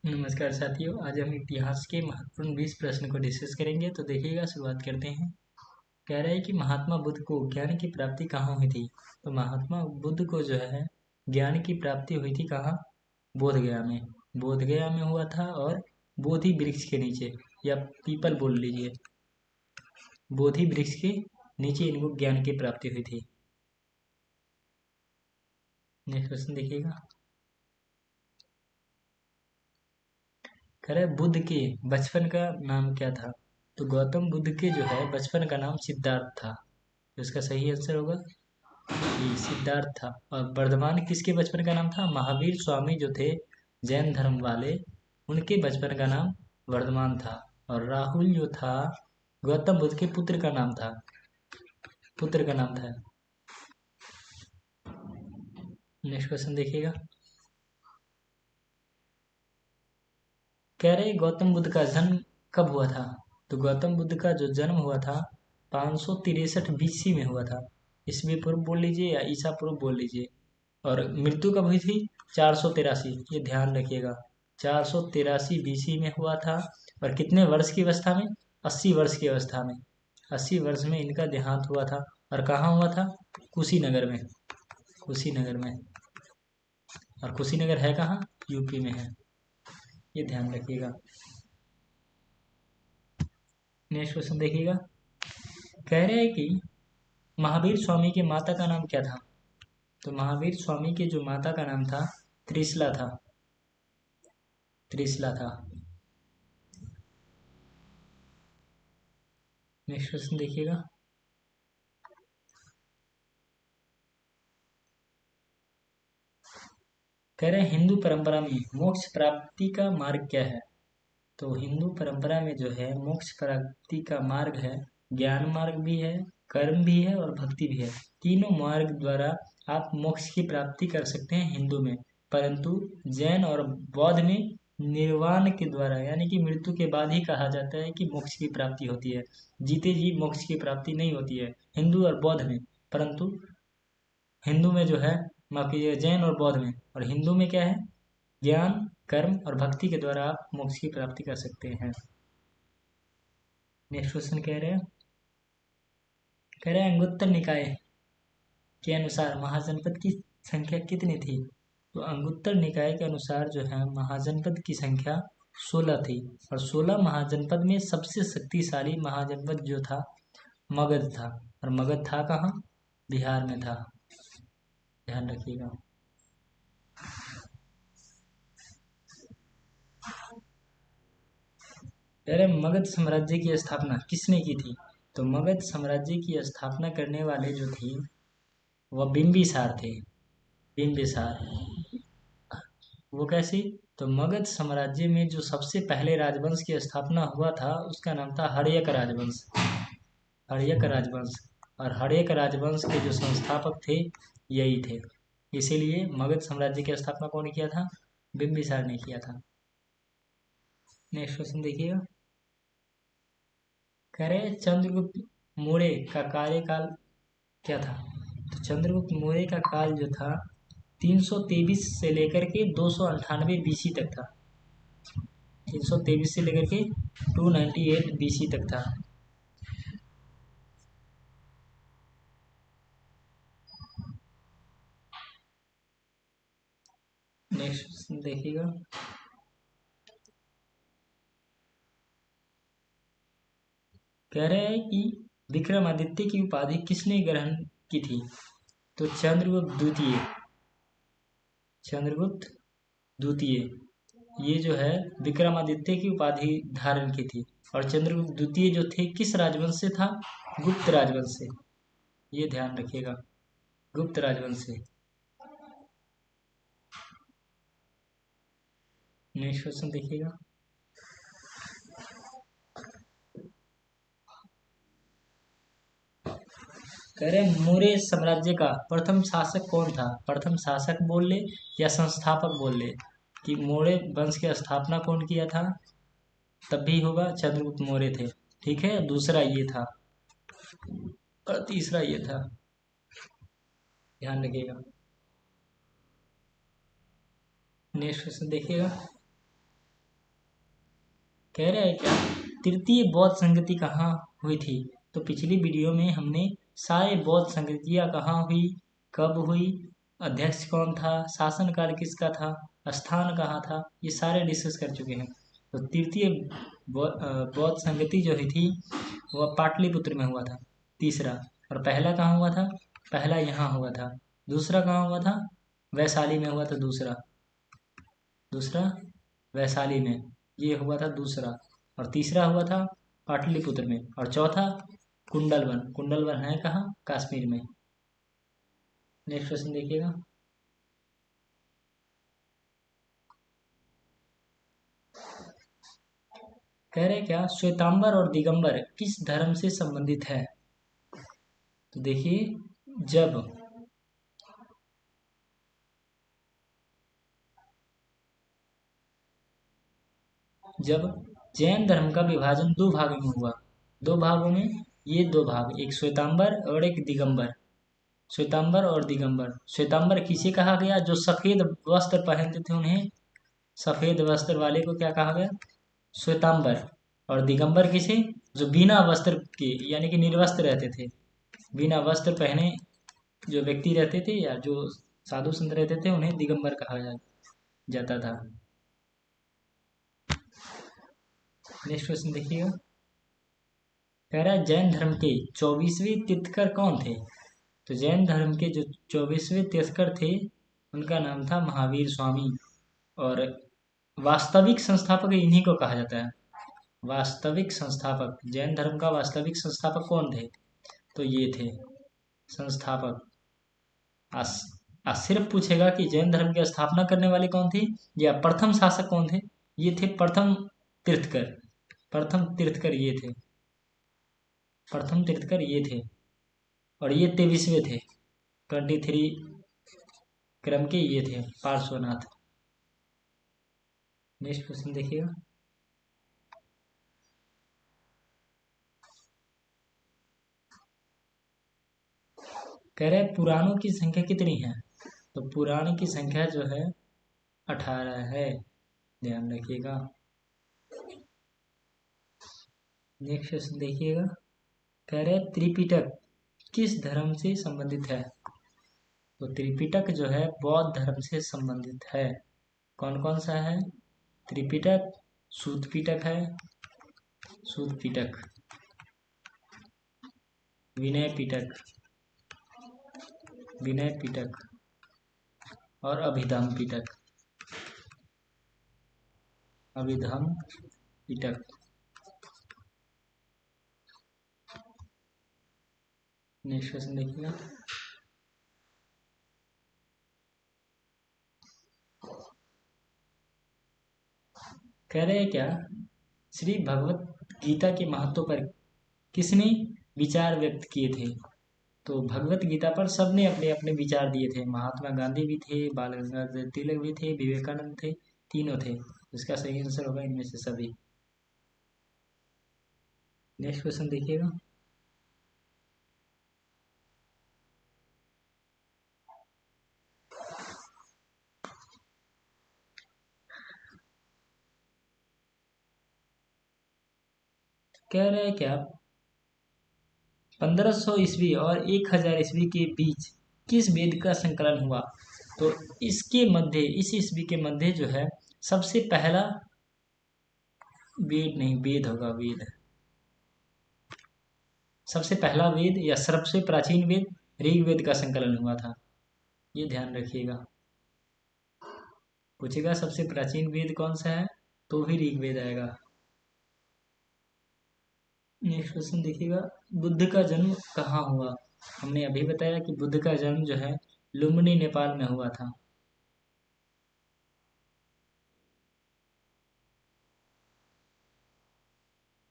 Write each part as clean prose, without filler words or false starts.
नमस्कार साथियों, आज हम इतिहास के महत्वपूर्ण 20 प्रश्न को डिस्कस करेंगे। तो देखिएगा, शुरुआत करते हैं। कह रहे हैं कि महात्मा बुद्ध को ज्ञान की प्राप्ति कहाँ हुई थी। तो महात्मा बुद्ध को जो है ज्ञान की प्राप्ति हुई थी कहाँ? बोधगया में। बोधगया में हुआ था, और बोधि वृक्ष के नीचे, या पीपल बोल लीजिए, बोधि वृक्ष के नीचे इनको ज्ञान की प्राप्ति हुई थी। नेक्स्ट क्वेश्चन देखिएगा। कह रहे बुद्ध के बचपन का नाम क्या था। तो गौतम बुद्ध के जो है बचपन का नाम सिद्धार्थ था। तो इसका सही आंसर होगा ये सिद्धार्थ था। और वर्धमान किसके बचपन का नाम था? महावीर स्वामी जो थे जैन धर्म वाले, उनके बचपन का नाम वर्धमान था। और राहुल जो था गौतम बुद्ध के पुत्र का नाम था, पुत्र का नाम था। नेक्स्ट क्वेश्चन देखिएगा। कह रहे गौतम बुद्ध का जन्म कब हुआ था। तो गौतम बुद्ध का जो जन्म हुआ था 563 बीसी में हुआ था। ईसवी पूर्व बोल लीजिए या ईसा पूर्व बोल लीजिए। और मृत्यु कब हुई थी? 483, ये ध्यान रखिएगा। 483 बीसी में हुआ था। और कितने वर्ष की अवस्था में? 80 वर्ष की अवस्था में। 80 वर्ष में इनका देहांत हुआ था। और कहाँ हुआ था? कुशीनगर में। कुशीनगर में। और कुशीनगर है कहाँ? यूपी में है, ये ध्यान रखिएगा। नेक्स्ट क्वेश्चन देखिएगा। कह रहे हैं कि महावीर स्वामी की माता का नाम क्या था। तो महावीर स्वामी के जो माता का नाम था त्रिशला था। त्रिशला था। नेक्स्ट क्वेश्चन देखिएगा। कह रहे हैं हिंदू परंपरा में मोक्ष प्राप्ति का मार्ग क्या है। तो हिंदू परंपरा में जो है मोक्ष प्राप्ति का मार्ग है, ज्ञान मार्ग भी है, कर्म भी है और भक्ति भी है। तीनों मार्ग द्वारा आप मोक्ष की प्राप्ति कर सकते हैं हिंदू में। परंतु जैन और बौद्ध में निर्वाण के द्वारा, यानी कि मृत्यु के बाद ही कहा जाता है कि मोक्ष की प्राप्ति होती है। जीते जी मोक्ष की प्राप्ति नहीं होती है हिंदू और बौद्ध में। परंतु हिंदू में जो है, माफ कीजिए, जैन और बौद्ध में। और हिंदू में क्या है? ज्ञान, कर्म और भक्ति के द्वारा आप मोक्ष की प्राप्ति कर सकते हैं। नेक्स्ट क्वेश्चन कह रहे हैं अंगुत्तर निकाय के अनुसार महाजनपद की संख्या कितनी थी। तो अंगुत्तर निकाय के अनुसार जो है महाजनपद की संख्या 16 थी। और 16 महाजनपद में सबसे शक्तिशाली महाजनपद जो था मगध था। और मगध था कहाँ? बिहार में था, ध्यान रखिएगा। अरे मगध साम्राज्य की स्थापना किसने की थी। तो मगध साम्राज्य की स्थापना करने वाले जो थे वह बिंबिसार थे। बिंबिसार। वो कैसे? तो मगध साम्राज्य में जो सबसे पहले राजवंश की स्थापना हुआ था उसका नाम था हर्यक राजवंश। हर्यक राजवंश। और हर्यक राजवंश के जो संस्थापक थे यही थे। इसीलिए मगध साम्राज्य की स्थापना कौन किया था? बिंबिसार ने किया था। नेक्स्ट क्वेश्चन देखिएगा। कह रहे हैं चंद्रगुप्त मौर्य का कार्यकाल क्या था। तो चंद्रगुप्त मौर्य का काल जो था 323 से लेकर के 298 बीसी तक था। 323 से लेकर के 298 बीसी तक था। नेक्स्ट देखिएगा। कह रहे हैं कि विक्रमादित्य की उपाधि किसने ग्रहण की थी। तो चंद्रगुप्त द्वितीय। चंद्रगुप्त द्वितीय ये जो है विक्रमादित्य की उपाधि धारण की थी। और चंद्रगुप्त द्वितीय जो थे किस राजवंश से था? गुप्त राजवंश से, ये ध्यान रखिएगा, गुप्त राजवंश से। नेक्स्ट क्वेश्चन देखिएगा। कह रहे हैं मौर्य साम्राज्य का प्रथम शासक कौन था। प्रथम शासक बोल ले या संस्थापक बोल ले, कि मौर्य वंश की स्थापना कौन किया था, तब भी होगा चंद्रगुप्त मौर्य थे। ठीक है, दूसरा ये था और तीसरा ये था, ध्यान रखिएगा। नेक्स्ट क्वेश्चन देखिएगा। कह रहे हैं क्या, तृतीय बौद्ध संगति कहाँ हुई थी? तो पिछली वीडियो में हमने सारे बौद्ध संगतियाँ कहाँ हुई, कब हुई, अध्यक्ष कौन था, शासनकाल किसका था, स्थान कहाँ था, ये सारे डिस्कस कर चुके हैं। तो तृतीय बौद्ध संगति जो हुई थी वह पाटलिपुत्र में हुआ था, तीसरा। और पहला कहाँ हुआ था? पहला यहाँ हुआ था। दूसरा कहाँ हुआ था? वैशाली में हुआ था, दूसरा। दूसरा वैशाली में, ये हुआ था दूसरा। और तीसरा हुआ था पाटलिपुत्र में। और चौथा कुंडलवन। कुंडलवन है कहाँ? कश्मीर में। नेक्स्ट क्वेश्चन देखिएगा। कह रहे क्या, श्वेतांबर और दिगंबर किस धर्म से संबंधित है? तो देखिए, जब जब जैन धर्म का विभाजन दो भागों में हुआ, दो भागों में, ये दो भाग, एक श्वेतांबर और एक दिगंबर। श्वेतांबर और दिगंबर। श्वेतांबर किसे कहा गया? जो सफेद वस्त्र पहनते थे उन्हें, सफेद वस्त्र वाले को क्या कहा गया? श्वेतांबर। और दिगंबर किसे? जो बिना वस्त्र के यानी कि निर्वस्त्र रहते थे, बिना वस्त्र पहने जो व्यक्ति रहते थे या जो साधु संत रहते थे उन्हें दिगंबर कहा जाता था। नेक्स्ट क्वेश्चन देखिएगा। कह रहा है जैन धर्म के 24वें तीर्थकर कौन थे? तो जैन धर्म के जो 24वें तीर्थकर थे उनका नाम था महावीर स्वामी। और वास्तविक संस्थापक इन्हीं को कहा जाता है। वास्तविक संस्थापक, जैन धर्म का वास्तविक संस्थापक कौन थे? तो ये थे संस्थापक। आज आज सिर्फ पूछेगा कि जैन धर्म की स्थापना करने वाले कौन थे या प्रथम शासक कौन थे? ये थे प्रथम तीर्थकर। प्रथम तीर्थकर ये थे। प्रथम तीर्थकर ये थे। और ये 23वें थे। 23 क्रम के ये थे पार्श्वनाथ। नेक्स्ट क्वेश्चन देखिएगा। कह रहे पुराणों की संख्या कितनी है? तो पुराण की संख्या जो है 18 है, ध्यान रखिएगा। नेक्स्ट क्वेश्चन देखिएगा। कह रहे त्रिपिटक किस धर्म से संबंधित है? तो त्रिपिटक जो है बौद्ध धर्म से संबंधित है। कौन कौन सा है? त्रिपिटक, सूत पिटक है, सूत पिटक, विनय पिटक, विनय पिटक और अभिधम पिटक। अभिधम पिटक। नेक्स्ट क्वेश्चन देखिएगा। कह रहे हैं क्या, श्री भगवत गीता के महत्व पर किसने विचार व्यक्त किए थे? तो भगवत गीता पर सबने अपने अपने विचार दिए थे। महात्मा गांधी भी थे, बाल गंगाधर तिलक भी थे, विवेकानंद थे, तीनों थे। इसका सही आंसर होगा इनमें से सभी। नेक्स्ट क्वेश्चन देखिएगा। कह रहे हैं क्या, 1500 ईस्वी और 1000 ईस्वी के बीच किस वेद का संकलन हुआ? तो इसके मध्य, इस ईस्वी के मध्य जो है सबसे पहला, वेद नहीं, वेद होगा, वेद। सबसे पहला वेद या सबसे प्राचीन वेद ऋग्वेद का संकलन हुआ था, ये ध्यान रखिएगा। पूछेगा सबसे प्राचीन वेद कौन सा है, तो भी ऋग्वेद आएगा। नेक्स्ट क्वेश्चन देखिएगा। बुद्ध का जन्म कहाँ हुआ? हमने अभी बताया कि बुद्ध का जन्म जो है लुम्बिनी नेपाल में हुआ था।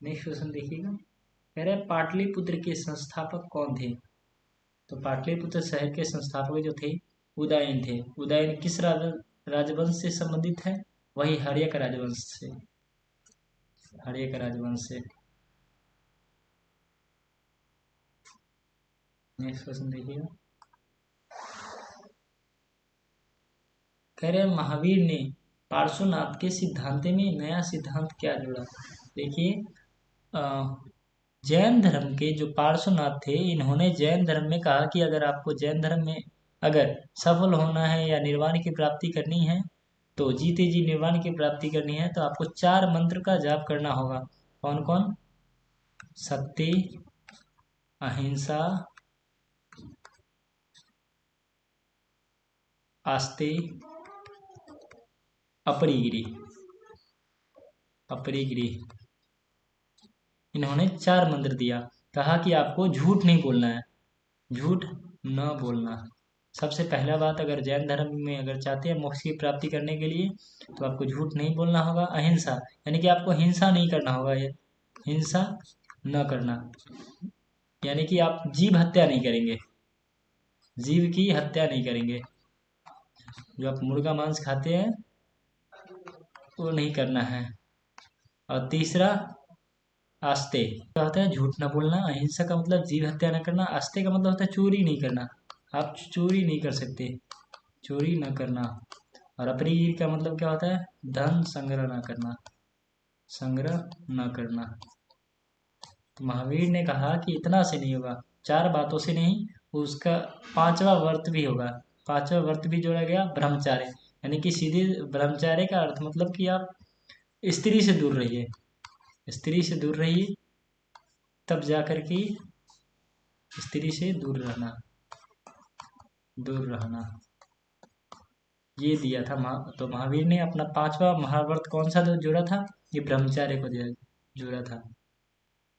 नेक्स्ट क्वेश्चन देखिएगा। कह रहे हैं पाटलिपुत्र के संस्थापक कौन थे? तो पाटलिपुत्र शहर के संस्थापक जो थे उदयन थे। उदयन किस राजवंश से संबंधित है? वही हर्यक राजवंश से। हर्यक राजवंश से। नेक्स्ट क्वेश्चन देखिएगा। कह रहे हैं महावीर ने पार्श्वनाथ के सिद्धांत में नया सिद्धांत क्या जुड़ा? देखिए, जैन धर्म के जो पार्श्वनाथ थे, इन्होंने जैन धर्म में कहा कि अगर आपको जैन धर्म में अगर सफल होना है या निर्वाण की प्राप्ति करनी है, तो जीते जी निर्वाण की प्राप्ति करनी है, तो आपको 4 मंत्र का जाप करना होगा। कौन कौन? सत्य, अहिंसा, आस्ते, अपरिग्रह। इन्होंने 4 मंत्र दिया। कहा कि आपको झूठ नहीं बोलना है, झूठ न बोलना। सबसे पहला बात, अगर जैन धर्म में अगर चाहते हैं मोक्ष की प्राप्ति करने के लिए, तो आपको झूठ नहीं बोलना होगा। अहिंसा, यानी कि आपको हिंसा नहीं करना होगा। ये हिंसा न करना, यानी कि आप जीव हत्या नहीं करेंगे, जीव की हत्या नहीं करेंगे। जो आप मुर्गा मांस खाते हैं वो नहीं करना है। और तीसरा आस्ते, क्या होता है? झूठ न बोलना। अहिंसा का मतलब जीव हत्या न करना। आस्ते का मतलब होता है चोरी नहीं करना, आप चोरी नहीं कर सकते, चोरी न करना। और अपरिग्रह का मतलब क्या होता है? धन संग्रह न करना, संग्रह न करना। तो महावीर ने कहा कि इतना से नहीं होगा, 4 बातों से नहीं, उसका 5वां व्रत भी होगा। 5वां व्रत भी जोड़ा गया, ब्रह्मचार्य। यानी कि सीधे ब्रह्मचार्य का अर्थ मतलब कि आप स्त्री से दूर रहिए, स्त्री से दूर रहिए, तब जाकर के स्त्री से दूर रहना, दूर रहना, ये दिया था। तो महावीर ने अपना 5वां महाव्रत कौन सा जोड़ा था? ये ब्रह्मचार्य को जोड़ा था।